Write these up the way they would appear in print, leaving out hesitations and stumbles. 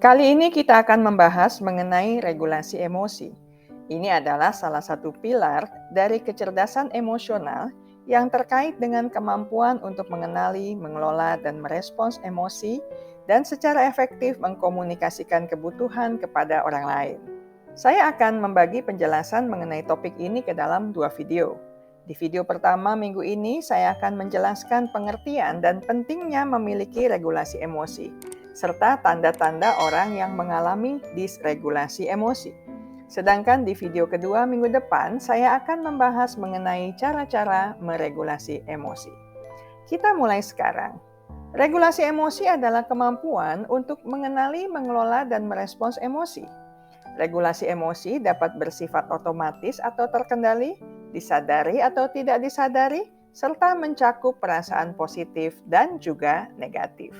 Kali ini kita akan membahas mengenai regulasi emosi. Ini adalah salah satu pilar dari kecerdasan emosional yang terkait dengan kemampuan untuk mengenali, mengelola, dan merespons emosi dan secara efektif mengkomunikasikan kebutuhan kepada orang lain. Saya akan membagi penjelasan mengenai topik ini ke dalam 2 video. Di video pertama minggu ini, saya akan menjelaskan pengertian dan pentingnya memiliki regulasi emosi, serta tanda-tanda orang yang mengalami disregulasi emosi. Sedangkan di video kedua minggu depan, saya akan membahas mengenai cara-cara meregulasi emosi. Kita mulai sekarang. Regulasi emosi adalah kemampuan untuk mengenali, mengelola, dan merespons emosi. Regulasi emosi dapat bersifat otomatis atau terkendali, disadari atau tidak disadari, serta mencakup perasaan positif dan juga negatif.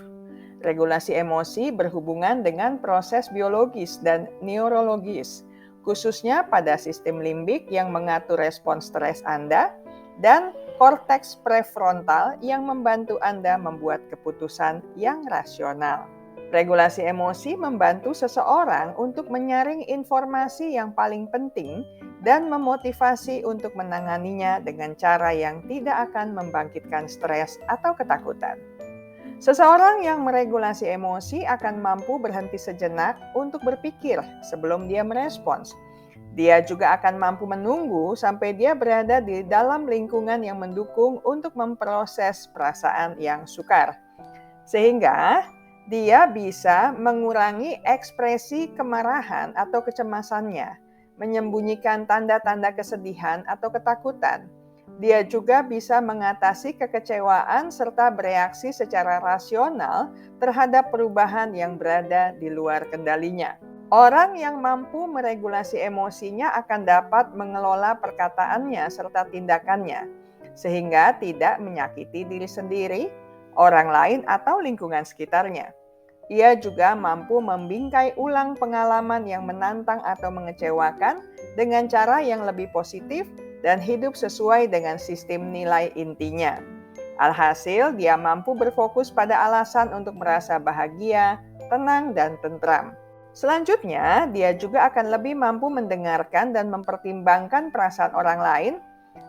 Regulasi emosi berhubungan dengan proses biologis dan neurologis, khususnya pada sistem limbik yang mengatur respons stres Anda dan korteks prefrontal yang membantu Anda membuat keputusan yang rasional. Regulasi emosi membantu seseorang untuk menyaring informasi yang paling penting dan memotivasi untuk menanganinya dengan cara yang tidak akan membangkitkan stres atau ketakutan. Seseorang yang meregulasi emosi akan mampu berhenti sejenak untuk berpikir sebelum dia merespons. Dia juga akan mampu menunggu sampai dia berada di dalam lingkungan yang mendukung untuk memproses perasaan yang sukar. Sehingga dia bisa mengurangi ekspresi kemarahan atau kecemasannya, menyembunyikan tanda-tanda kesedihan atau ketakutan. Dia juga bisa mengatasi kekecewaan serta bereaksi secara rasional terhadap perubahan yang berada di luar kendalinya. Orang yang mampu meregulasi emosinya akan dapat mengelola perkataannya serta tindakannya, sehingga tidak menyakiti diri sendiri, orang lain, atau lingkungan sekitarnya. Ia juga mampu membingkai ulang pengalaman yang menantang atau mengecewakan dengan cara yang lebih positif dan hidup sesuai dengan sistem nilai intinya. Alhasil, dia mampu berfokus pada alasan untuk merasa bahagia, tenang, dan tentram. Selanjutnya, dia juga akan lebih mampu mendengarkan dan mempertimbangkan perasaan orang lain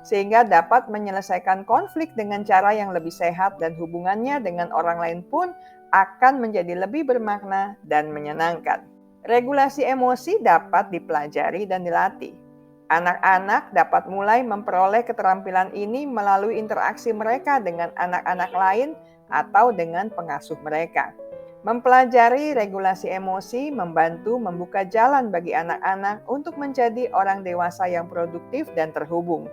sehingga dapat menyelesaikan konflik dengan cara yang lebih sehat dan hubungannya dengan orang lain pun akan menjadi lebih bermakna dan menyenangkan. Regulasi emosi dapat dipelajari dan dilatih. Anak-anak dapat mulai memperoleh keterampilan ini melalui interaksi mereka dengan anak-anak lain atau dengan pengasuh mereka. Mempelajari regulasi emosi membantu membuka jalan bagi anak-anak untuk menjadi orang dewasa yang produktif dan terhubung.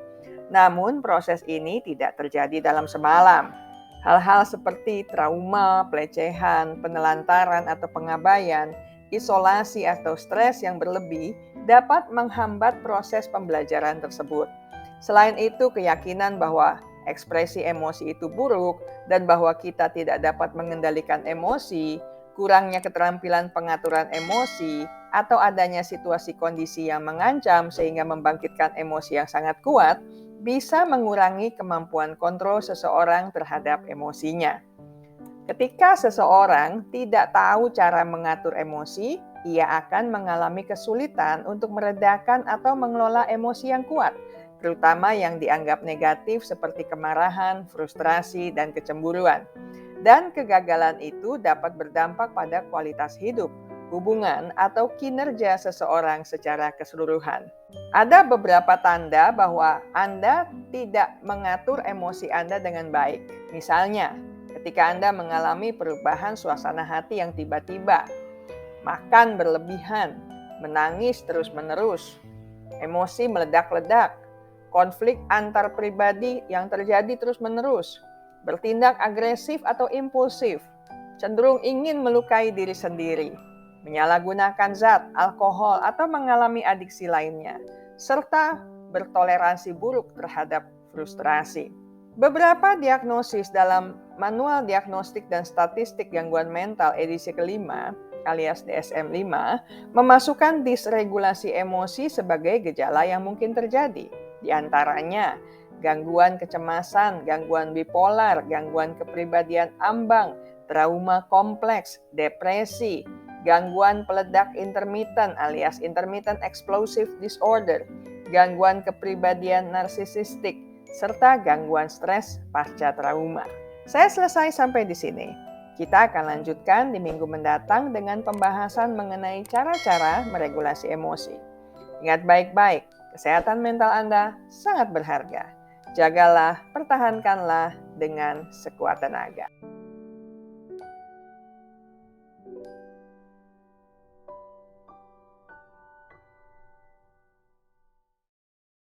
Namun proses ini tidak terjadi dalam semalam. Hal-hal seperti trauma, pelecehan, penelantaran atau pengabaian, isolasi atau stres yang berlebih dapat menghambat proses pembelajaran tersebut. Selain itu, keyakinan bahwa ekspresi emosi itu buruk dan bahwa kita tidak dapat mengendalikan emosi, kurangnya keterampilan pengaturan emosi, atau adanya situasi kondisi yang mengancam sehingga membangkitkan emosi yang sangat kuat, bisa mengurangi kemampuan kontrol seseorang terhadap emosinya. Ketika seseorang tidak tahu cara mengatur emosi, ia akan mengalami kesulitan untuk meredakan atau mengelola emosi yang kuat, terutama yang dianggap negatif seperti kemarahan, frustrasi, dan kecemburuan. Dan kegagalan itu dapat berdampak pada kualitas hidup, hubungan, atau kinerja seseorang secara keseluruhan. Ada beberapa tanda bahwa Anda tidak mengatur emosi Anda dengan baik. Misalnya, ketika Anda mengalami perubahan suasana hati yang tiba-tiba, makan berlebihan, menangis terus-menerus, emosi meledak-ledak, konflik antar pribadi yang terjadi terus-menerus, bertindak agresif atau impulsif, cenderung ingin melukai diri sendiri, menyalahgunakan zat, alkohol, atau mengalami adiksi lainnya, serta bertoleransi buruk terhadap frustrasi. Beberapa diagnosis dalam Manual Diagnostik dan Statistik Gangguan Mental edisi kelima alias DSM-5 memasukkan disregulasi emosi sebagai gejala yang mungkin terjadi. Di antaranya gangguan kecemasan, gangguan bipolar, gangguan kepribadian ambang, trauma kompleks, depresi, gangguan peledak intermittent alias intermittent explosive disorder, gangguan kepribadian narsisistik, serta gangguan stres pasca trauma. Saya selesai sampai di sini. Kita akan lanjutkan di minggu mendatang dengan pembahasan mengenai cara-cara meregulasi emosi. Ingat baik-baik, kesehatan mental Anda sangat berharga. Jagalah, pertahankanlah dengan sekuat tenaga.